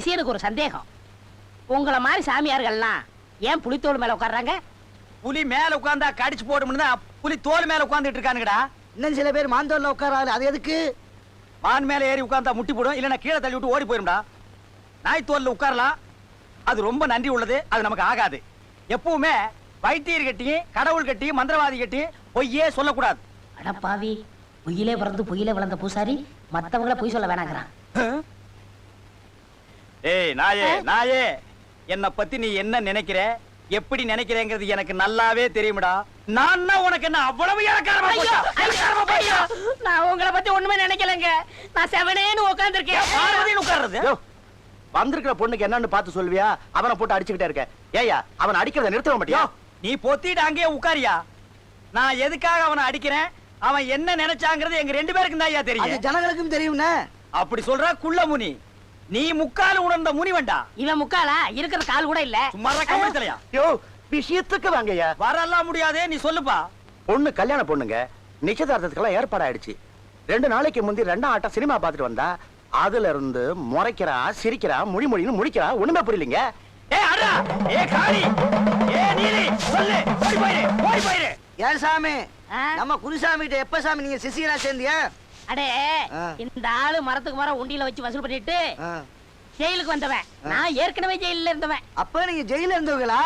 சிசியனுக்கு ஒரு சந்தேகம். உங்களை மாதிரி சாமியார்கள்லாம் ஏன் புலித்தோல் மேல உட்கார்றாங்க? புலி மேல உட்கார்ந்தா கடிச்சு போடும்னு தான் புலி தோல் மேல உட்கார்ந்துட்டு இருக்கானுங்கடா. இன்னும் சில பேர் மாந்தோல்ல உட்காராரு, அது எதுக்கு? மான் மேல ஏறி உட்கார்ந்தா முட்டி போடும், இல்லன்னா கீழே தள்ளி விட்டு ஓடி போயிரும்டா. நாய் தோல்ல உட்காரலாம், அது ரொம்ப நன்றி உள்ளது, அது நமக்கு ஆகாது. எப்பவுமே வைத்தியர் கட்டியும் கடவுள் கட்டியும் மந்திரவாதி கட்டியும் பொய்யே சொல்லக்கூடாது. அடப்பாவி, பொய்யிலே பிறந்து பொய்யிலே வளர்ந்த பூசாரி மத்தவங்கள பொய் சொல்ல வேணாங்கிறான். ஏய் நாயே நாயே, என்ன பத்தி நீ என்ன நினைக்கிற, எப்படி நினைக்கிறேங்கிறது எனக்கு நல்லாவே தெரியும்டா. நான் உனக்கு என்ன அவ்வளவு இறக்காரமா போச்சா? நான் உங்களை பத்தி ஒண்ணுமே நினைக்கலங்க. நான் செவனேன்னு உட்கார்ந்திருக்கேன். உட்கார்றது வந்திருக்கிற பொண்ணுக்கு என்னன்னு பார்த்து சொல்வியா? அவனை போட்டு அடிச்சுக்கிட்டே இருக்க. ஏயா அவன் அடிக்கிறத நிறுத்த மாட்டியா? நீ பொத்திட்டு அங்கேயே உட்காரியா? நான் எதுக்காக அவனை அடிக்கிறேன், அவன் என்ன நினைச்சாங்கிறது எங்க ரெண்டு பேருக்கும் தான் தெரியும். ஜனங்களுக்கும் தெரியும்னா அப்படி சொல்ற குள்ள முனி. நீ முக்கால் உணர்ந்த முனி வேண்டா. இவன் முக்காலா? இருக்கிற கால் கூட இல்ல. சும்மா கம்பளித்தலையா? யோ விஷயத்துக்கு வாங்கய்யா. வரலாம் முடியாதே, நீ சொல்லுப்பா. பொண்ணு கல்யாண பொண்ணுங்க, நிச்சயதார்த்தத்துக்கெல்லாம் ஏற்பாடாயிடுச்சு. 2 நாளைக்கு முந்தி 2ஆம் ஆட்டம் சினிமா பார்த்துட்டு வந்தா, அதுல இருந்து முறைக்கிறா, சிரிக்கிறா, மொழின்னு முடிக்கிறா, ஒண்ணுமே புரியலீங்க. ஏ அடா, ஏ காளி, ஏ நீலி, சொல்லு, ஓடி போயிரு, ஓடி போயிரு. ஏன் சாமி, நம்ம குருசாமி கிட்ட எப்ப சாமி நீங்க சிசியரா சேர்ந்தியா? அடே, இந்த ஆளு மரத்துக்கு மரம் உண்டியில வச்சு வசூல் பண்ணிட்டு ஜெயிலுக்கு வந்தவன். நான் ஏற்கனவே ஜெயில இருந்தவன். அப்ப நீங்க ஜெயில இருந்தவங்களா?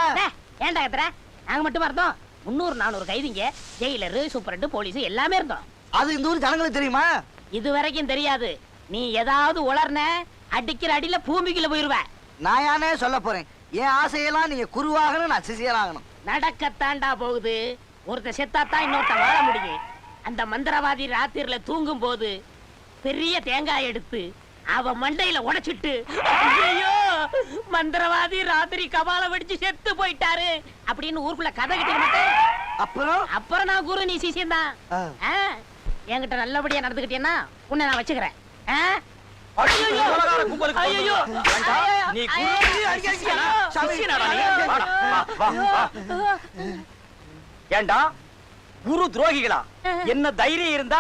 ஏன்டா கத்துற? நாங்க மட்டுமா இருந்தோம்? 300-400 கைதிங்க, ஜெயிலரு, சூப்பரண்ட், போலீஸ் எல்லாமே இருந்தோம். அது இந்த ஊர் ஜனங்களுக்கு தெரியுமா? இது வரைக்கும் தெரியாது. நீ ஏதாவது உளர்ன, அடிக்கிற அடியில பூமிக்குள்ள போயிருவ. நான் யானே சொல்ல போறேன், என் ஆசையெல்லாம் நீங்க குருவாகணும், நான் சிசியராகணும். நடக்கத்தாண்டா போகுது. ஒருத்த செத்தாத்தான் இன்னொருத்த வாழ முடியும். அந்த மந்திரவாதி ராத்திரில தூங்கும் போது பெரிய தேங்காய் எடுத்து அவ மண்டையில உடைச்சிட்டு, ஐயோ மந்திரவாதி ராத்திரி கபால வெடிச்சு செத்து போயிட்டாரு அப்படின்னு ஊருக்குள்ள கதை கிட்ட மாட்டேன். அப்புறம் நான் குரு, நீ சிசியம் தான். என்கிட்ட நல்லபடியா நடந்துக்கிட்டேன்னா உன்னை நான் வச்சுக்கிறேன். ஏண்டா குரு துரோகிகளா? என்ன தைரியம் இருந்தா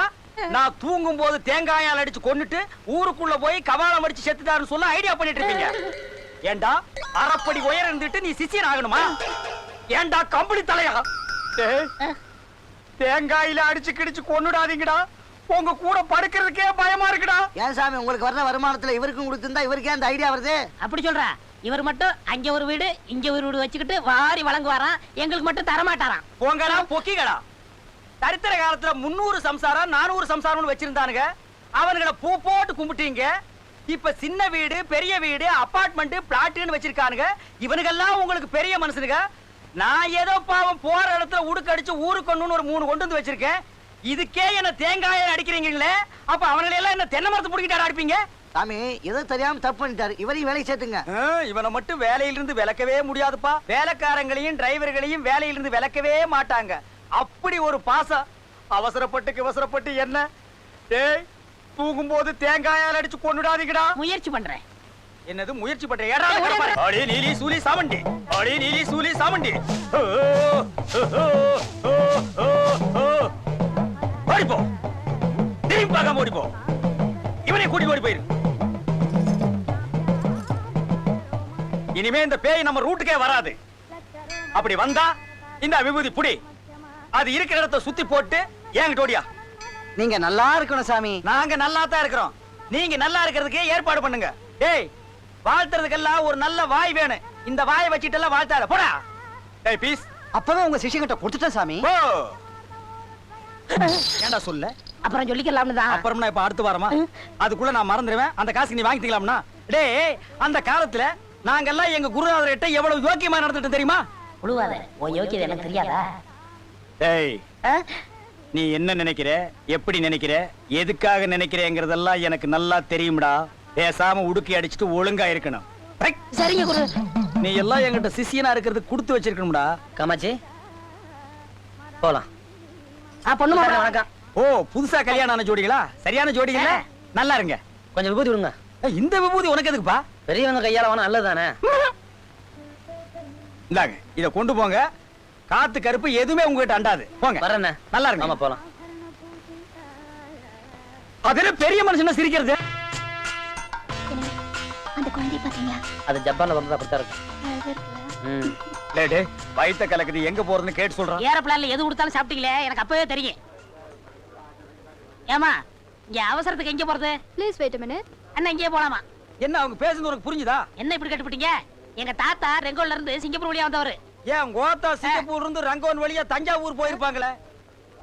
நான் தூங்கும் போது தேங்காயால் அடிச்சு கொன்னுட்டு ஊருக்குள்ள போய் கபாலம் அடிச்சு செத்துட்டாருன்னு சொல்ல ஐடியா பண்ணிட்டு இருக்கீங்க. ஏண்டா அரைப்படி உயரம் இருந்துட்டு நீ சிசியன் ஆகணுமா? ஏண்டா கம்பளி தலையா? தேங்காயில அடிச்சு கிடிச்சு கொன்னுடாதீங்கடா, உங்க கூட படுக்கிறதுக்கே பயமா இருக்குடா. ஏன் சாமி, உங்களுக்கு வர்ற வருமானத்துல இவருக்கும் கொடுத்திருந்தா இவருக்கே அந்த ஐடியா வருது? அப்படி சொல்ற? இவர் மட்டும் அங்க ஒரு வீடு இங்க ஒரு வீடு வச்சுக்கிட்டு வாரி வழங்குவாராம், எங்களுக்கு மட்டும் தரமாட்டாராம். போங்களா பொக்கிகளா? சரித்திர காலத்துல 300 சம்சாரம் 400 சம்சாரம் வச்சிருந்தானுங்க, அவனுங்களை பூ போட்டு கும்பிட்டீங்க. இப்ப சின்ன வீடு, பெரிய வீடு, அபார்ட்மெண்ட், பிளாட்னு வச்சிருக்கானுங்க. இவனுக்கெல்லாம் உங்களுக்கு பெரிய மனுஷனுங்க. நான் ஏதோ பாவம் போற இடத்துல உடுக்கடிச்சு ஊருக்கு கொண்டு ஒரு 3 கொண்டு வந்து வச்சிருக்கேன். இதுக்கே என்ன தேங்காயை அடிக்கிறீங்களே, அப்ப அவங்களை எல்லாம் என்ன தென்னை மரத்தை பிடிக்கிட்டாரு அடிப்பீங்க? சாமி ஏதோ தெரியாம தப்பு பண்ணிட்டாரு, இவரையும் வேலைக்கு சேர்த்துங்க. இவனை மட்டும் வேலையிலிருந்து விலக்கவே முடியாதுப்பா. வேலைக்காரங்களையும் டிரைவர்களையும் வேலையிலிருந்து விலக்கவே மாட்டாங்க. அப்படி ஒரு பாசம். அவசரப்பட்டு என்ன தூங்கும் போது தேங்காயால் அடிச்சு கொண்டுடாதீங்கடா. முயற்சி பண்றேன். என்னது முயற்சி பண்றேன்? அடி நீலி சூலி சாமண்டி, அடி நீலி சூலி சாமண்டி. ஓடிப்போ, திரும்பி பார்க்காம ஓடிப்போ. இவனை கூட்டி ஓடி போயிரு. இனிமே இந்த பேய் நம்ம ரூட்டுக்கே வராது. அப்படி வந்தா இந்த விபூதி புடி, அது இருக்கிற இடத்தை சுத்தி போட்டு ஏங்கிட்ட ஓடியா. நீங்க நல்லா இருக்கணும் சாமி. நாங்க நல்லா தான் இருக்கிறோம், நீங்க நல்லா இருக்கிறதுக்கு ஏற்பாடு பண்ணுங்க. ஏய், வாழ்த்துறதுக்கெல்லாம் ஒரு நல்ல வாய் வேணும். இந்த வாயை வச்சிட்டு எல்லாம் வாழ்த்தாத போடா. ஏய் பீஸ், அப்பவே உங்க சிஷ்யங்கிட்ட கொடுத்துட்டேன் சாமி. ஓ ஏண்டா சொல்ல? அப்புறம் சொல்லிக்கலாம்னு தான். அப்புறம் நான் இப்ப அடுத்து வாரமா அதுக்குள்ள நான் மறந்துடுவேன். அந்த காசுக்கு நீ வாங்கிக்கலாம்னா? டேய், அந்த காலத்துல நாங்கெல்லாம் எங்க குருநாதர்கிட்ட எவ்வளவு யோக்கியமா நடந்துட்டு தெரியுமா? புழுவாத, உன் யோக்கியது எனக்கு தெரியாதா? டேய், நீ என்ன நினைக்கிற, எப்படி நினைக்கிற, எதுக்காக நினைக்கிறேங்கிறதெல்லாம் எனக்கு நல்லா தெரியும்டா. பேசாம உடுக்கி அடிச்சுட்டு ஒழுங்கா இருக்கணும். சரிங்க குரு. நீ எல்லாம் என்கிட்ட சிஷியனா இருக்கிறது கொடுத்து வச்சிருக்கணும்டா. காமாட்சி போலாம். பொண்ணு மாப்பிள்ளை வணக்கம். ஓ, புதுசா கல்யாணம் ஆன ஜோடிகளா? சரியான ஜோடிகள, நல்லா இருங்க. கொஞ்சம் விபூதி விடுங்க. இந்த விபூதி உனக்கு எதுக்குப்பா? பெரியவங்க கையால வேணா நல்லதானே. இந்தாங்க, இத கொண்டு போங்க. காத்து கருப்பு எதுவுமே உங்ககிட்ட அண்டாது. போங்க. வரேண்ணே. நல்லா இருக்கு. ஆமா போலாம். அதுல பெரிய மனுஷன சிரிக்கிறது. அந்த குழந்தைய பாத்தீங்களா? அது ஜப்பான்ல வந்ததா அப்படித்தான் இருக்கு. அழகா இருக்குல்ல? ம். லேடு வயித்த கலக்குது, எங்க போறதுன்னு கேட்டு சொல்றான். ஏரோப்ளான்ல எது கொடுத்தாலும் சாப்பிட்டீங்களே, எனக்கு அப்பவே தெரியும். ஏமா இங்க அவசரத்துக்கு எங்க போறது? Please wait a minute. அண்ணா இங்கே போலாமா? என்ன அவங்க பேசுறது உனக்கு புரிஞ்சுதா? என்ன இப்படி கட்டுப்பிட்டீங்க? எங்க தாத்தா ரெங்கோல்ல இருந்து சிங்கப்பூர் வழியா வந்தவரு. ஏன் கோத்தா சிங்கப்பூர்ல இருந்து ரங்கோன் வழியா தஞ்சாவூர் போயிருப்பாங்களே,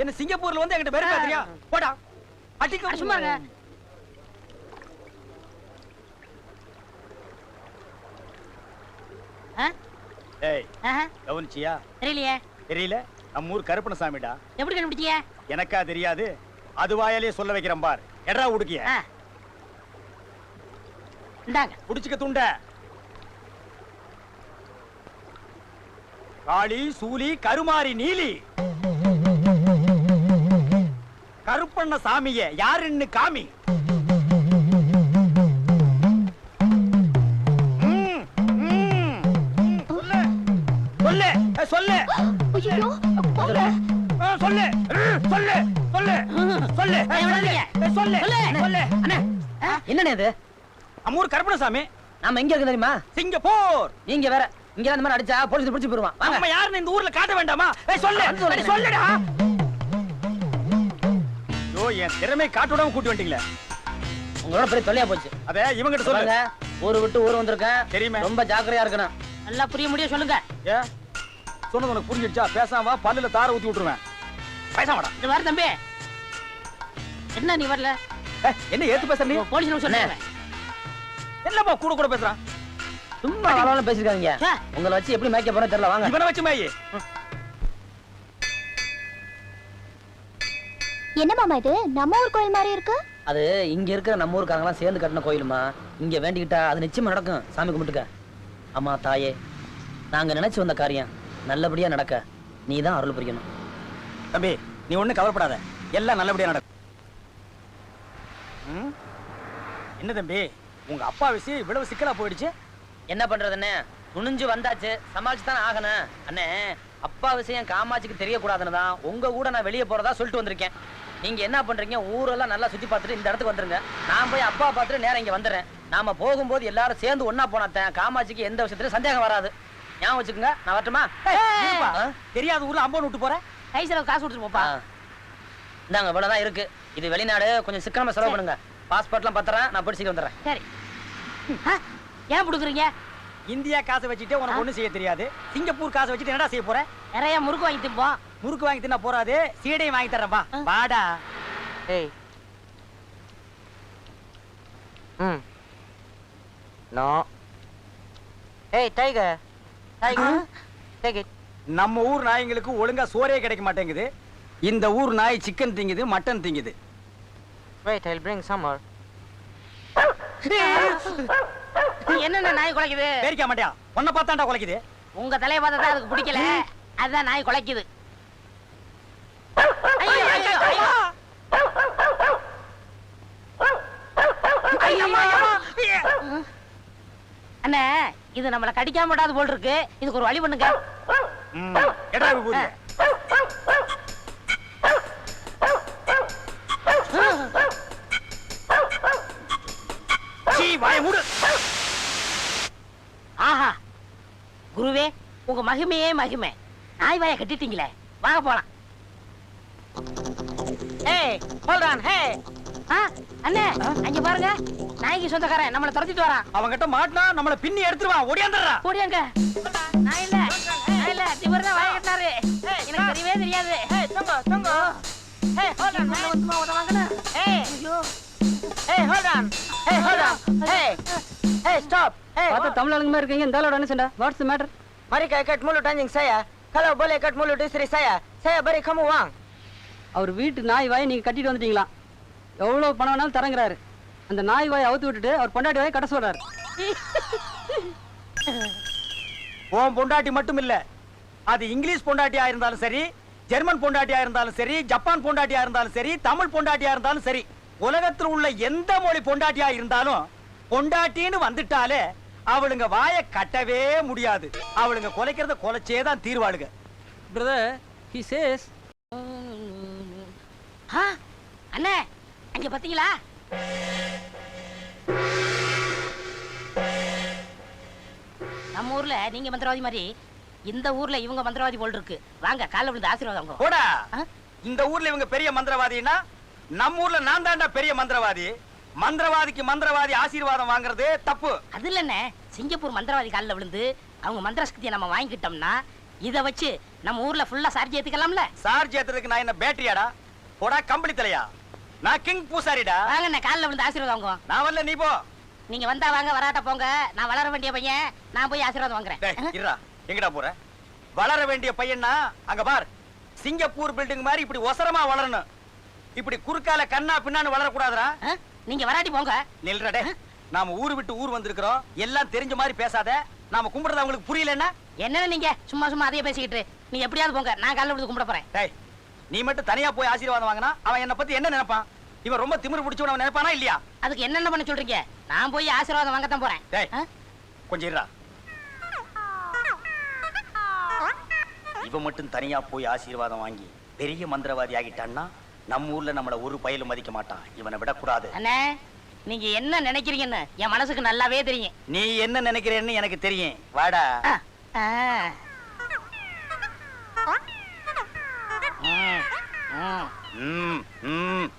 என்ன சிங்கப்பூர்ல வந்து என்கிட்ட பேர் பேசுறியா? போடா அடிக்க சும்மா இருங்க. ஏய் கவனிச்சியா? தெரியலையே. தெரியல, நம்ம ஊர் கருப்பணசாமிடா. எப்படி கண்டுபிடிச்சீங்க? எனக்கா தெரியாது, அது வாயாலே சொல்ல வைக்கிறேன் பார். எடா உடுக்கிய இந்தாங்க புடிச்சுக்க துண்ட. காளி சூலி கருமாரி நீலி கருப்பண்ண சாமிய யாருன்னு காமி. சொல்லு சொல்லு ஐயோ, போங்க. சொல்லு சொல்லு சொல்லு சொல்லு சொல்லு சொல்லு. என்னண்ணே இது? அம்மூர் கருப்பணசாமி. நாம எங்க இருக்கு தெரியுமா? சிங்கப்பூர். நீங்க வேற இங்க இந்த மாதிரி அடிச்சா போலீஸ் பிடிச்சு போயிருவான். வாங்க. நம்ம யாருன்னு இந்த ஊர்ல காட்ட வேண்டாமா? சொல்லு சொல்லுடா. யோ, என் திறமை காட்ட விடாம கூட்டி வந்துட்டீங்களே. உங்களோட பெரிய தொல்லையா போச்சு. அத இவங்கிட்ட சொல்லுங்க. சொல்லுங்க. ஊரு விட்டு ஊர் வந்திருக்கேன். தெரியுமே. ரொம்ப ஜாக்கிரதையா இருக்கணும். நல்லா புரிய முடியும் சொல்லுங்க. ஏ சொன்னது உனக்கு புரிஞ்சிடுச்சா? பேசாம வா, பல்லுல தார ஊத்தி விட்டுருவேன். பேசாமடா. இது வர தம்பி. என்ன நீ வரல? என்ன ஏத்து பேசுற நீ? போலீஸ் சொன்னேன். என்னப்பா கூட கூட பேசுறான்? சும்மா அளவுல பேசிருக்காங்க. உங்களை வச்சு எப்படி மேய்க்க போறேன்னு தெரியல. வாங்க. இவனை வச்சு மேயி. என்ன மாமா இது? நம்ம ஊர் கோயில் மாதிரி இருக்கு. அது இங்க இருக்கிற நம்ம ஊருக்காரங்களாம் சேர்ந்து கட்டின கோயிலுமா. இங்க வேண்டிக்கிட்டா அது நிச்சயமா நடக்கும். சாமி கும்பிட்டுக்க. அம்மா தாயே, நாங்க நினைச்சு வந்த காரியம் நல்லபடியா நடக்க நீதான் அருள் புரியணும். தம்பி, நீ ஒண்ணு கவலைப்படாத, எல்லாம் நல்லபடியா நடக்கும். என்ன தம்பி, உங்க அப்பா விஷயம் இவ்வளவு சிக்கலா போயிடுச்சு? என்ன பண்றதுன்னு துணிஞ்சு வந்தாச்சு, சமாளிச்சு தானே ஆகணும். அண்ணே, அப்பா விஷயம் காமாட்சிக்கு தெரியக்கூடாதுன்னு தான் உங்க கூட நான் வெளியே போறதா சொல்லிட்டு வந்திருக்கேன். நீங்க என்ன பண்றீங்க? ஊரெல்லாம் நல்லா சுத்தி பார்த்துட்டு இந்த இடத்துக்கு வந்துருங்க. நான் போய் அப்பா பார்த்துட்டு நேரம் இங்க வந்துடுறேன். நாம போகும்போது எல்லாரும் சேர்ந்து ஒன்னா போனாத்தேன் காமாட்சிக்கு எந்த விஷயத்துலயும் சந்தேகம் வராது. ஞாபகம் வச்சுக்கோங்க. நான் வரட்டுமா? தெரியாத ஊர்ல அம்பன் விட்டு போறேன். கை செலவு காசு கொடுத்துட்டு போப்பா. இந்தாங்க, இவ்வளவுதான் இருக்கு. இது வெளிநாடு, கொஞ்சம் சிக்கனமா செலவு பண்ணுங்க. பாஸ்போர்ட்லாம் பத்திரம், நான் போய் சீக்கிரம் வந்துடுறேன். சரி. ஏன் கொடுக்குறீங்க? இந்தியா காசை வச்சுட்டே உனக்கு ஒண்ணு செய்ய தெரியாது. சிங்கப்பூர் காசை வச்சுட்டு என்னடா செய்ய போற? நிறைய முறுக்கு வாங்கி திம்போம். முறுக்கு வாங்கி தின்னா போறாது, சீடையும் வாங்கி தர்றேன்பா. வாடா. Hey. No. Hey, tiger. Tiger. Take it. நம்ம ஊர் நாய்ங்களுக்கு ஒழுங்கா சோறே கிடைக்க மாட்டேங்குது. இந்த ஊர் நாய் சிக்கன் திங்குது, மட்டன் திங்குது. Wait, I'll bring some more. என்னென்ன நாய் குலைக்குது? பேரிக்க மாட்டியா? உன்னை பார்த்தாண்டா குலைக்குது. உங்க தலையை பார்த்தா தான் அதுக்கு பிடிக்கல. அதுதான் நாய் குலைக்குது. ஐயோ, ஐயோ, ஐயோ. அண்ணே, இது நம்மள கடிக்காம விடாது போல் இருக்கு. இதுக்கு ஒரு வழி பண்ணுங்க. எடா விபூதி. சீ, வாயை மூடு. ஆஹா, குருவே, உங்க மகிமையே மகிமை. நாய் வாயை கட்டிட்டீங்களே. வாங்க போலாம். ஏய், hold on. Hey. அண்ணே, அங்க பாருங்க. நாய்க்கு சொந்தக்காரன் நம்மள துரத்திட்டு வரான். அவங்கிட்ட மாட்டினா நம்மள பின்னி எடுத்துருவான். ஓடியாந்துடுறா. ஓடியாங்க. நான் இல்ல, நான் இல்ல. இவர்தான் வாயை கட்டினாரு. எனக்கு தெரியவே தெரியாது. Hey, tungo. Hey, hold on, man. வந்து ஓட வாங்கண்ணா. Hey. ஐயோ. Hey, hold on. Hey, hold on. Hey. Hey, stop. Hey. பார்த்தா தமிழ் ஆளுங்க மாதிரி இருக்கீங்க. இந்த ஆளோட என்ன சண்டை? What's the matter? Mari ka ikat mulut anjing saya. Kalau boleh ikat mulut istri saya, saya beri kamu uang. அவர் வீட்டு நாய் வாயை நீங்க கட்டிட்டு வந்துட்டீங்களா? எவ்வளவு பணம் வேணாலும் தரங்குறாரு. அந்த நாய் வாயை அவுத்து விட்டுட்டு அவர் பொண்டாட்டி வாயை கட்ட சொல்றாரு. உன் பொண்டாட்டி மட்டும் இல்ல, அது இங்கிலீஷ் பொண்டாட்டியா இருந்தாலும் சரி, ஜெர்மன் பொண்டாட்டியா இருந்தாலும் சரி, ஜப்பான் பொண்டாட்டியா இருந்தாலும் சரி, தமிழ் பொண்டாட்டியா இருந்தாலும் சரி, உலகத்தில் உள்ள எந்த மொழி பொண்டாட்டியா இருந்தாலும் பொண்டாட்டின்னு வந்துட்டாலே அவளுங்க வாயை கட்டவே முடியாது. அவளுங்க கொலைக்கிறத கொலைச்சே தான் தீர்வாளுங்க. பிரதர், he says அண்ணே, அங்க பாத்தீங்களா? நம்ம ஊர்ல நீங்க மந்திரவாதி மாதிரி இந்த ஊர்ல இவங்க மந்திரவாதி போல் இருக்கு. வாங்க காலைல விழுந்து ஆசீர்வாதம் வாங்குவோம். போடா. ஆ? இந்த ஊர்ல இவங்க பெரிய மந்திரவாதின்னா நம்ம ஊர்ல நான் தான்டா பெரிய மந்திரவாதி. மந்திரவாதிக்கு மந்திரவாதி ஆசீர்வாதம் வாங்குறது தப்பு. அது இல்லண்ணே, சிங்கப்பூர் மந்திரவாதி காலில் விழுந்து அவங்க மந்திர சக்தியை நம்ம வாங்கிக்கிட்டோம்னா இதை வச்சு நம்ம ஊர்ல ஃபுல்லா சார்ஜ் ஏத்துக்கலாம்ல. சார்ஜ் ஏத்துறதுக்கு நான் என்ன பேட்டரியாடா? போடா கம்பளி தலையா. நான் கிங் பூசாரிடா. வாங்கண்ணே காலில் விழுந்து ஆசீர்வாதம் வாங்குவோம். நான் வரல, நீ போ. நீங்க வந்தா வாங்க, வராட்ட போங்க. நான் வளர வேண்டிய பையன், நான் போய் ஆசீர்வாதம் டேய், வாங்குறேன். இருடா. எங்கடா போற? வளர வேண்டிய பையனா அங்க பார். சிங்கப்பூர் பில்டிங் மாதிரி இப்படி ஒசரமா வளரணும். இப்படி குறுக்கால கண்ணா பின்னான்னு வளர கூடாதுடா. ஆ? நீங்க வராட்டி போங்க. நில்றா டேய். நாம ஊரு விட்டு ஊர் வந்திருக்கிறோம். எல்லாம் தெரிஞ்ச மாதிரி பேசாத. நாம கும்பிடுறது உங்களுக்கு புரியலன்னா? என்னன்னு நீங்க சும்மா சும்மா அதையே பேசிக்கிட்டு, நீ எப்படியாவது போங்க. நான் காலைல விழுந்து கும்பிட போறேன். டேய், நீ மட்டும் தனியா போய் ஆசீர்வாதம் வாங்கினா அவன் என்ன பத்தி என்ன நினைப்பான்? இவன் ரொம்ப திமிரு பிடிச்சவன் அவன் நினைப்பானா இல்லையா? அதுக்கு என்னென்ன பண்ண சொல்றீங்க? நான் போய் ஆசீர்வாதம் வாங்கத்தான் போறேன். டேய், ஆ? கொஞ்சம் இருடா. இவன் மட்டும் தனியா போய் ஆசீர்வாதம் வாங்கி பெரிய மந்திரவாதி ஆகிட்டான்னா நம்ம ஊர்ல நம்மள ஒரு பயலும் மதிக்க மாட்டான். இவனை விடக்கூடாது. அண்ணே, நீங்க என்ன நினைக்கிறீங்கன்னு என் மனசுக்கு நல்லாவே தெரியும். நீ என்ன நினைக்கிறேன்னு எனக்கு தெரியும். வாடா. ஆ. ஆ. ம். ம். ம், ம்.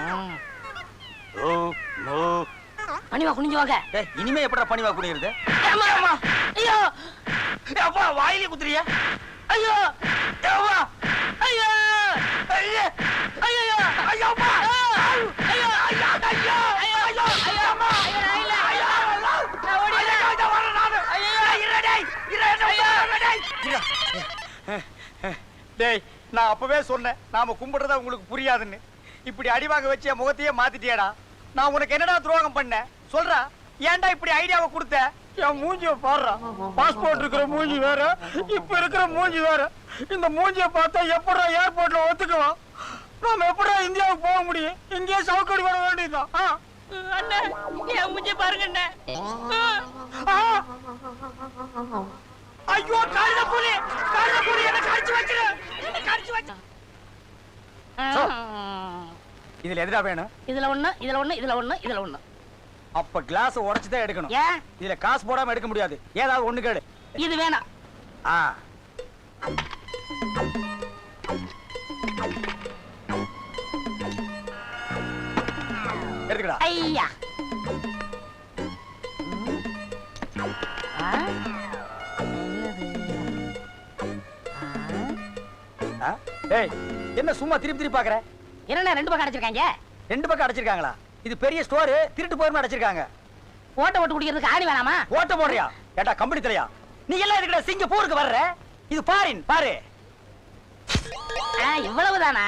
ம். ஓ, ஓ. பணிவா குனிஞ்சு வாங்க. டேய், இனிமே எப்படா பணிவா குடியிருது? அம்மா, அம்மா. ஐயோ, அப்பா வாயிலே குத்துறியா? ஐயோ, ஏவா, ஐயோ, ஐயே, ஐயோ, ஐயோ, அப்பா. ஐயோ, ஐயோ, ஐயோ, ஐயோ, ஐயோ, ஐயோ, அம்மா. ஐயோ, நான் இல்ல. ஐயோ, ஐயோ. நான் ஓடிடுறேன். ஐயோ, இதோ வரேன் நானு. டேய், இருடா, டேய். இருடா, என்ன டேய். டேய், நான் அப்பவே சொன்னேன் நாம கும்பிடுறத உங்களுக்கு புரியாதுன்னு. இப்படி அடிவாங்க வச்சு என் முகத்தையே மாத்திட்டியேடா. நான் உனக்கு என்னடா துரோகம் பண்ணேன் சொல்றா? ஏன்டா இப்படி ஐடியாவை கொடுத்த? என் மூஞ்சிய பாடுறா. பாஸ்போர்ட் இருக்கிற மூஞ்சி வேற, இப்ப இருக்கிற மூஞ்சி வேற. இந்த மூஞ்சிய பார்த்தா எப்படா ஏர்போர்ட்ல ஒத்துக்குவான்? நாம எப்படா இந்தியாவுக்கு போக முடியும்? இங்கேயே சவுக்கடி வர வேண்டியதுதான். அண்ணே, என் மூஞ்சி பாருங்க அண்ணே. ஐயோ, காலில புலி என்ன கடிச்சு வச்சிரு. என்ன கடிச்சு வச்சு. இதுல எதுடா வேணும்? இதுல ஒண்ணு, இதுல ஒண்ணு, இதுல ஒண்ணு, இதுல ஒண்ணு. அப்ப கிளாஸ் உடைச்சு தான் எடுக்கணும். ஏன்? இதுல காசு போடாம எடுக்க முடியாது. ஏதாவது ஒண்ணு கேளு. இது வேணாம். ஆ. எடுக்கடா. ஐயா. ஆ? ஆ? டேய், என்ன சும்மா திருப்பி திருப்பி பாக்குற? என்னண்ணே ரெண்டு பக்கம் அடைச்சிருக்காங்க? ரெண்டு பக்கம் அடைச்சிருக்காங்களா? இது பெரிய ஸ்டோர், திருட்டு போயிருமா அடைச்சிருக்காங்க. ஓட்ட ஓட்டு குடிக்கிறதுக்கு ஆணி வேணாமா? ஓட்ட போடுறியா? ஏட்டா கம்பெனி தலையா? நீ எல்லாம் எதுக்குடா சிங்கப்பூருக்கு வர்ற? இது பாரின் பாரு. இவ்வளவுதானா?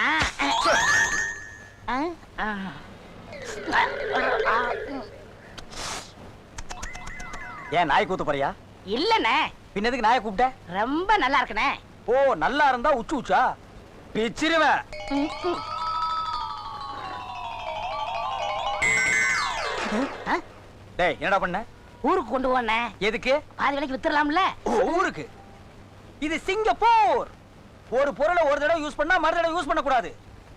ஏன் நாய் கூத்து போறியா? இல்லண்ணே, பின்னதுக்கு நாயை கூப்பிட்ட? ரொம்ப நல்லா இருக்குண்ணே. ஓ, நல்லா இருந்தா உச்சு உச்சா பிச்சிருவேன். டேய், என்னடா பண்ண? ஊருக்கு கொண்டு போனே. எதுக்கு? பாதி விலைக்கு வித்துறலாம்ல. ஊருக்கு? இது சிங்கப்பூர். ஒரு பொருளை ஒரு தடவை யூஸ் பண்ணா மறு தடவை யூஸ் பண்ண கூடாது.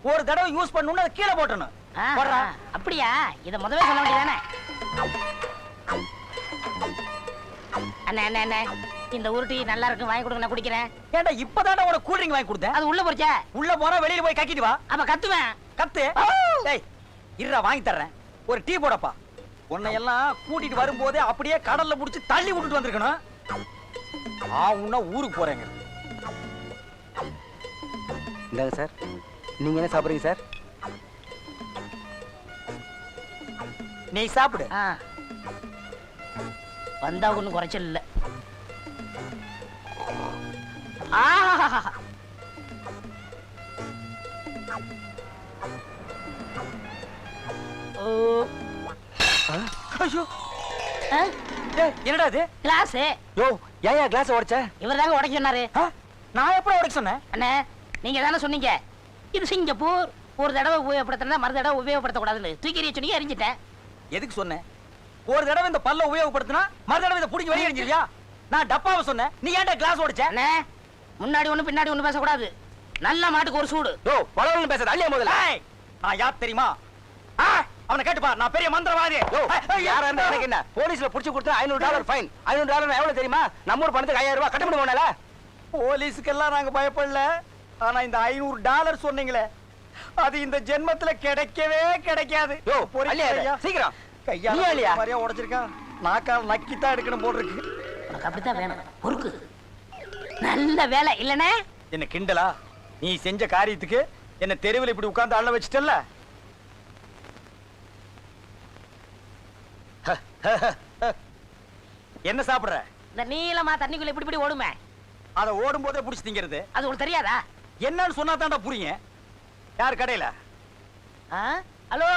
ஒரு தடவை யூஸ் பண்ணனும்னா அதை கீழே போடணும். போடுறா. அப்படியா? இத முதவே சொல்ல வேண்டியதானே? அண்ணே அண்ணே அண்ணே, இந்த உருட்டி நல்லா இருக்கு, வாங்கி கொடுங்க, நான் குடிக்கிறேன். ஏண்டா இப்பதானே உனக்கு கூல் ட்ரிங்க் வாங்கி கொடுத்தேன். அது உள்ள போச்சே. உள்ள போறா, வெளியில போய் கக்கிட்டு வா. அப்ப கத்துவேன். கத்து. டேய், இருடா வாங்கி தர்றேன். ஒரு டீ போடப்பா. உன்னை எல்லாம் கூட்டிட்டு வரும்போதே அப்படியே கடல்ல புடிச்சு தள்ளி விட்டுட்டு வந்திருக்கணும். உன்ன ஊருக்கு போறேங்க. இந்தாங்க சார். நீங்க என்ன சாப்பிடுறீங்க சார்? நீ சாப்பிடு. வந்தா ஒண்ணும் குறைச்சல் இல்ல. ஐயோ, என்னடா இது? கிளாஸ். யோ, ஏயா கிளாஸ் உடைச்ச? இவர் தாங்க உடைக்க சொன்னாரு. நான் எப்படி உடைக்க சொன்னேன்? அண்ணே, நீங்க தானே சொன்னீங்க இது சிங்கப்பூர், ஒரு தடவை உபயோகப்படுத்தினா மறு தடவை உபயோகப்படுத்த கூடாதுன்னு. தூக்கி எறிய சொன்னீங்க, எரிஞ்சிட்டேன். எதுக்கு சொன்னேன்? ஒரு தடவை இந்த பல்ல உபயோகப்படுத்தினா மறு தடவை இதை பிடிக்க வெளியே எரிஞ்சிருவியா? நான் டப்பாவை சொன்னேன், நீ ஏன்டா கிளாஸ் உடைச்ச? அண்ணே, முன்னாடி ஒண்ணு பின்னாடி ஒண்ணு பேசக்கூடாது. நல்ல மாட்டுக்கு ஒரு சூடு. யோ, பலவன் பேசாத. அள்ளியா முதல்ல. நான் யார் தெரியுமா? அவனை கேட்டுப்பா, நான் பெரிய மந்திரவாதி. யாரா இருந்தா எனக்கு என்ன? போலீஸ்ல புடிச்சு கொடுத்தா $500 ஃபைன். $500 எவ்வளவு தெரியுமா? நம்ம ஊர் பணத்துக்கு 5000 ரூபாய் கட்ட முடியுமால? போலீஸுக்கெல்லாம் நாங்க பயப்படல. ஆனா இந்த $500 சொன்னீங்களே, அது இந்த ஜென்மத்துல கிடைக்கவே கிடைக்காது. யோ, பொறுக்கியா? அள்ளியா, சீக்கிரம். கையால நீ அள்ளியா? மாதிரியா உடைச்சிருக்கான். நாக்கால் நக்கித்தான் எடுக்கணும் போல் இருக்கு. உனக்கு அப்படித்தான் வேணும். பொறுக்கு. நல்ல வேலை இல்லனே? என்ன கிண்டலா? நீ செஞ்ச காரியத்துக்கு என்ன தெருவில் இப்படி உட்கார்ந்து அள்ள வச்சிட்டல்ல? என்ன சாப்பிடுற? இந்த நீளமா தண்ணிக்குள்ள இப்படி இப்படி ஓடுமே, அத ஓடும் போதே புடிச்சு திங்கிறது. அது உனக்கு தெரியாதா? என்னன்னு சொன்னா தாண்டா புரியும். யார் கடையில? ஆ? ஹலோ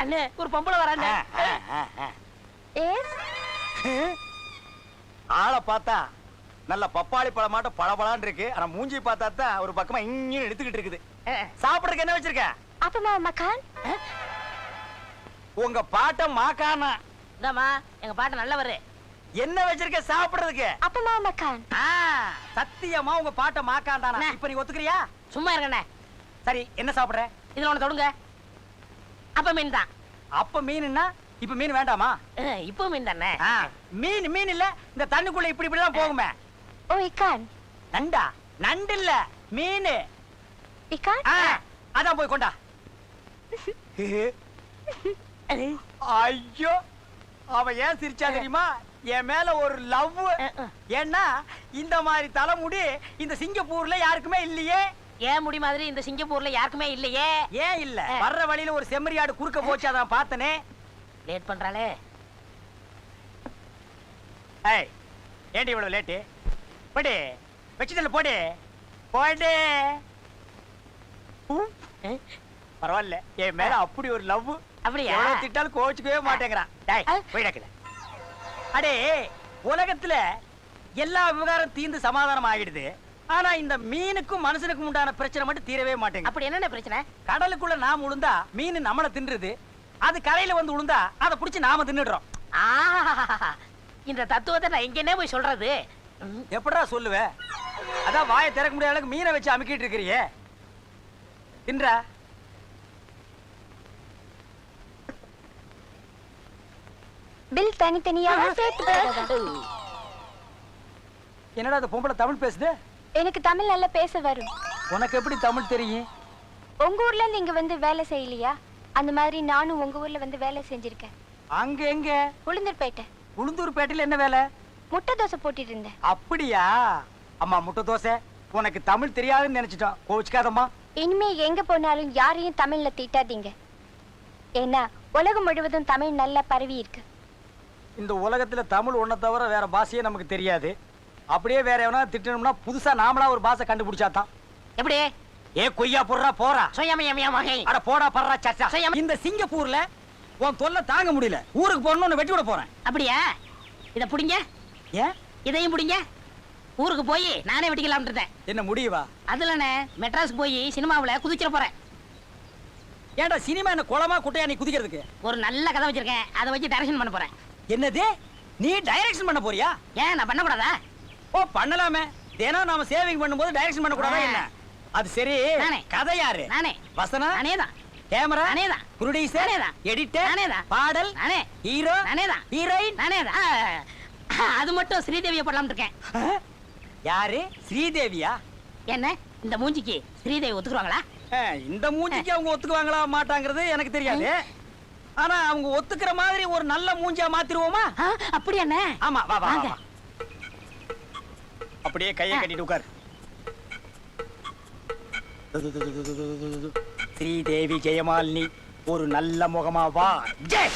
அண்ணே, ஒரு பொம்பளை வரானே. எஸ் ஆளை பார்த்தா நல்ல பப்பாளி பழமாட்ட பளபளான்னு இருக்கு. ஆனா மூஞ்சி பார்த்தா தான் ஒரு பக்கமா இங்க எடுத்துக்கிட்டு இருக்குது. சாப்பிடுறதுக்கு என்ன வச்சிருக்க? அப்பமா மக்கான் உங்க பாட்ட மாக்கானா? இந்தாம்மா, எங்க பாட்டு நல்லவரு. என்ன வச்சிருக்க சாப்பிடுறதுக்கு? அப்பமா மக்கான் ஆ, சத்தியமா உங்க பாட்ட மாக்காண்டானா? அண்ணே. இப்ப நீ ஒத்துக்கிறியா? சும்மா இருக்கண்ணே. சரி, என்ன சாப்பிடுற? இதுல ஒண்ணு தொடுங்க. அப்ப மீன் தான். அப்ப மீன்னா இப்ப மீன் வேண்டாமா? இப்போ மீன் தானே. மீன் மீன் இல்ல, இந்த தண்ணுக்குள்ள இப்படி இப்படி எல்லாம் போகுமே. ஓ இக்கான் நண்டா? நண்டு இல்ல, மீன். இக்கான் அதான் போய் கொண்டா. ஐயோ, அவ ஏன் சிரிச்சா தெரியுமா? என் மேல ஒரு லவ். ஏன்னா இந்த மாதிரி தலைமுடி இந்த சிங்கப்பூர்ல யாருக்குமே இல்லையே. ஏன் முடி மாதிரி இந்த சிங்கப்பூர்ல யாருக்குமே இல்லையே. ஏன் இல்ல? வர்ற வழியில ஒரு செம்மறியாடு குறுக்க போச்சு, அதான் பார்த்தனே. லேட் பண்றாளே. ஏய், ஏண்டி இவ்வளவு லேட்டு? போடு, வச்சுதல்ல போடு, போடு. பரவாயில்ல, என் மேல அப்படி ஒரு லவ். அப்படியா? எவ்வளவு திட்டாலும் கோச்சுக்கவே மாட்டேங்கிறான். டேய், போயிடக்கல. அடே, உலகத்துல எல்லா விவகாரம் தீர்ந்து சமாதானம் ஆகிடுது. ஆனா இந்த மீனுக்கும் மனுஷனுக்கும் உண்டான பிரச்சனை மட்டும் தீரவே மாட்டேங்குது. அப்படி என்னென்ன பிரச்சனை? கடலுக்குள்ள நாம உளுந்தா மீன் நம்மள தின்றுது. அது கரையில வந்து உளுந்தா அதை புடிச்சு நாம தின்னுடுறோம். இந்த தத்துவத்தை நான் எங்கன்னே போய் சொல்றது? எப்படா சொல்லுவ? அதான் வாயை திறக்க முடியாத அளவுக்கு மீனை வச்சு அமுக்கிட்டு இருக்கிறியே. தின்றா? பில் தனித்தனியாக சேர்த்து போடுறதா? என்னடா அந்த பொம்பளை தமிழ் பேசுது? எனக்கு தமிழ் நல்லா பேச வரும். உனக்கு எப்படி தமிழ் தெரியும்? உங்க ஊர்ல இருந்து இங்க வந்து வேலை செய்யலையா? அந்த மாதிரி நானும் உங்க ஊர்ல வந்து வேலை செஞ்சிருக்கேன். அங்க எங்க? உளுந்தூர்பேட்டை. உளுந்தூர்பேட்டையில என்ன வேலை? முட்டை தோசை போட்டுட்டு இருந்தேன். அப்படியா? அம்மா, முட்டை தோசை. உனக்கு தமிழ் தெரியாதுன்னு நினைச்சிட்டோம். கோவிச்சுக்காதம்மா. இனிமே எங்க போனாலும் யாரையும் தமிழ்ல திட்டாதீங்க. ஏன்னா உலகம் முழுவதும் தமிழ் நல்லா பரவி இருக்கு. இந்த உலகத்துல தமிழ் ஒன்ன தவிர வேற பாஷையே நமக்கு தெரியாது. அப்படியே வேற எவனா திட்டணும்னா புதுசா நாமளா ஒரு பாஷை கண்டுபிடிச்சாதான். எப்படி? ஏ கொய்யா போடுறா போறா. சுயமயமயமாக. அட போடா பர்றா சச்சா. சுயம். இந்த சிங்கப்பூர்ல உன் தொல்லை தாங்க முடியல. ஊருக்கு போறணும்னு வெட்டி விட போறேன். அப்படியா? இத புடிங்க. ஏன்? இதையும் புடிங்க. ஊருக்கு போய் நானே வெட்டிக்கலாம்னு இருந்தேன். என்ன முடியவா? அதுலனே மெட்ராஸ் போய் சினிமாவுல குதிச்சிட போறேன். ஏன்டா சினிமா என்ன குளமா குட்டையா நீ குதிக்கிறதுக்கு? ஒரு நல்ல கதை வச்சிருக்கேன், அதை வச்சு டைரக்ஷன் பண்ண போறேன். என்னது? நீ டைரக்ஷன் பண்ண போறியா? ஏன் நான் பண்ணக்கூடாதா? ஓ, பண்ணலாமே. தினம் நாம சேவிங் பண்ணும்போது டைரக்ஷன் பண்ண கூடாதா என்ன? அது சரி. நானே. கதை யாரு? நானே. வசனம் நானேதான். கேமரா நானேதான். ப்ரொடியூசர் நானேதான். எடிட்டர் நானேதான். பாடல் நானே. ஹீரோ நானேதான். ஹீரோயின் நானேதான். அது மட்டும் ஸ்ரீதேவியை போடலாம்னு இருக்கேன். யாரு? ஸ்ரீதேவியா? என்ன இந்த மூஞ்சிக்கு ஸ்ரீதேவி ஒத்துக்குவாங்களா? இந்த மூஞ்சிக்கு அவங்க ஒத்துக்குவாங்களா மாட்டாங்கிறது எனக்கு தெரியாது. ஆனா அவங்க ஒத்துக்கிற மாதிரி ஒரு நல்ல மூஞ்சியா மாத்திருவோமா? அப்படி என்ன? ஆமா, வா வா வாங்க. வா. அப்படியே கையை கட்டிட்டு உட்கார். ஸ்ரீதேவி ஜெயமாலினி ஒரு நல்ல முகமா வா. ஜெய்.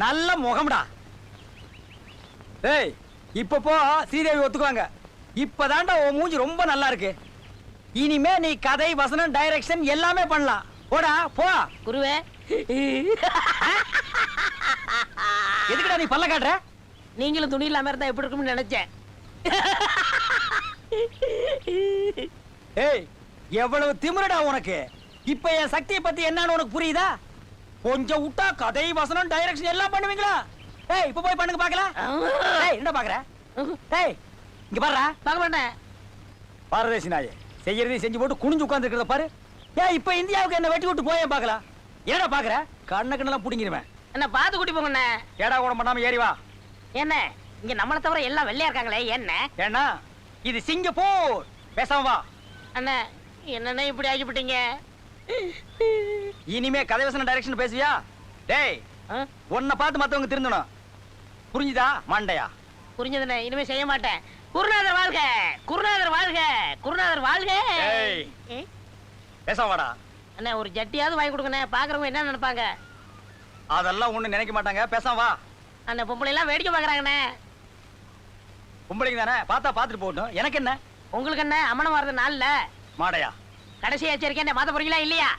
நல்ல முகம்டா. ஏய், இப்ப போ, ஸ்ரீதேவி ஒத்துக்குவாங்க. இப்பதான்டா உன் மூஞ்சி ரொம்ப நல்லா இருக்கு. இனிமே நீ கதை வசனம் டைரக்ஷன் எல்லாமே பண்ணலாம். போடா போ. குருவே, எதுக்குடா நீ பல்ல காட்டுற? நீங்களும் துணி இல்லாம இருந்தா எப்படி இருக்கும்னு நினைச்சேன். ஏய், எவ்வளவு திமிருடா உனக்கு. இப்ப என் சக்தியை பத்தி என்னன்னு உனக்கு புரியுதா? கொஞ்சம் விட்டா கதை வசனம் டைரக்ஷன் எல்லாம் பண்ணுவீங்களா? ஏய், இப்ப போய் பண்ணுங்க பாக்கலாம். ஏய், என்ன பாக்குற? ஏய், இங்க பாருடா. பார்க்க மாட்டேன். பாரதேசி நாயே, செய்யறதையும் செஞ்சு போட்டு குனிஞ்சு உட்கார்ந்து பாரு. ஏன் இப்ப இந்தியாவுக்கு என்ன வெட்டி விட்டு போயே பாக்கலாம்? ஏடா பாக்குற? கண்ணெல்லாம் புடிங்கிருவேன். என்ன பார்த்து கூட்டி போங்கண்ணே. ஏடா கூட பண்ணாம ஏறி வா. என்ன இங்க நம்மளை தவிர எல்லாம் வெள்ளையா இருக்காங்களே என்ன? ஏன்னா இது சிங்கப்பூர். பேசாம வா. அண்ணா என்னண்ணே இப்படி ஆகிவிட்டீங்க? இனிமே கதை வசன டைரக்ஷன் பேசுவியா? டேய், ஆ? உன்னை பார்த்து மத்தவங்க திருந்தணும். புரிஞ்சுதா மண்டையா? புரிஞ்சதுண்ணே, இனிமே செய்ய மாட்டேன். குருநாதர் வாழ்க, குருநாதர் வாழ்க, குருநாதர் வாழ்க. ஏய். ஏ? பேசாம வாடா. அண்ணா ஒரு ஜட்டியாவது வாங்கி கொடுங்கண்ணே. பாக்குறவங்க என்ன நினைப்பாங்க? அதெல்லாம் ஒண்ணு நினைக்க மாட்டாங்க. பேசாம வா. அந்த பொம்பளை எல்லாம் வேடிக்கை பாக்குறாங்கண்ணே. பொம்பளைங்க தானே, பார்த்தா பார்த்துட்டு போகட்டும். எனக்கு என்ன? உங்களுக்கு என்ன அம்மனம் வர்றது நாள்ல மாடையா, கடைசி எச்சரிக்கை மாத்த போறீங்களா இல்லையா?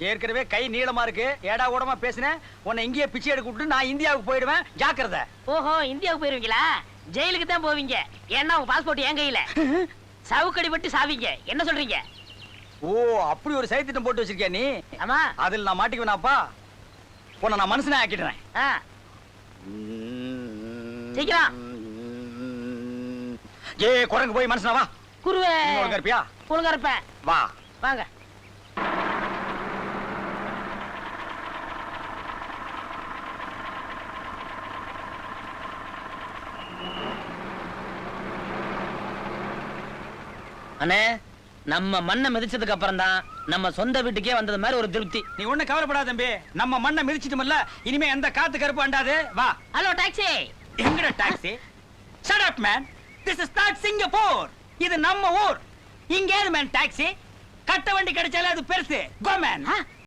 ஏற்கனவே கை நீளமா இருக்கு. ஏடா கூடமா பேசினேன். உன்னை இங்கேயே பிச்சை எடுக்க விட்டு நான் இந்தியாவுக்கு போயிடுவேன். ஜாக்கிரதை. ஓஹோ, இந்தியாவுக்கு போயிருவீங்களா? ஜெயிலுக்கு தான் போவீங்க. ஏன்னா உங்க பாஸ்போர்ட் என் கையில. சவுக்கடி பட்டு சாவீங்க. என்ன சொல்றீங்க? ஓ, அப்படி ஒரு சைத்திட்டம் போட்டு வச்சிருக்கியா நீ? ஆமா. அதில் நான் மாட்டிக்குவேனாப்பா? உன்னை நான் மனுஷனே ஆக்கிடுறேன். ஆ, சீக்கிரம். ஏ குரங்கு போய் மனுஷனா வா. குருவே நீ ஒழுங்கா இருப்பியா? ஒழுங்கா இருப்பேன். வா. வாங்க. அண்ணே, நம்ம மண்ணை மிதிச்சதுக்கு அப்புறம் தான் நம்ம சொந்த வீட்டுக்கே வந்தது மாதிரி ஒரு திருப்தி. நீ ஒண்ணு கவலைப்படாத தம்பி. நம்ம மண்ணை மிதிச்சிட்டோம்ல, இனிமே எந்த காத்து கருப்பு அண்டாது. வா. Hello taxi. எங்கட taxi? Shut up man. This is not Singapore. இது நம்ம ஊர். இங்க ஏது மேன் டாக்ஸி? கட்ட வண்டி கிடைச்சாலே அது பெருசு. Go man.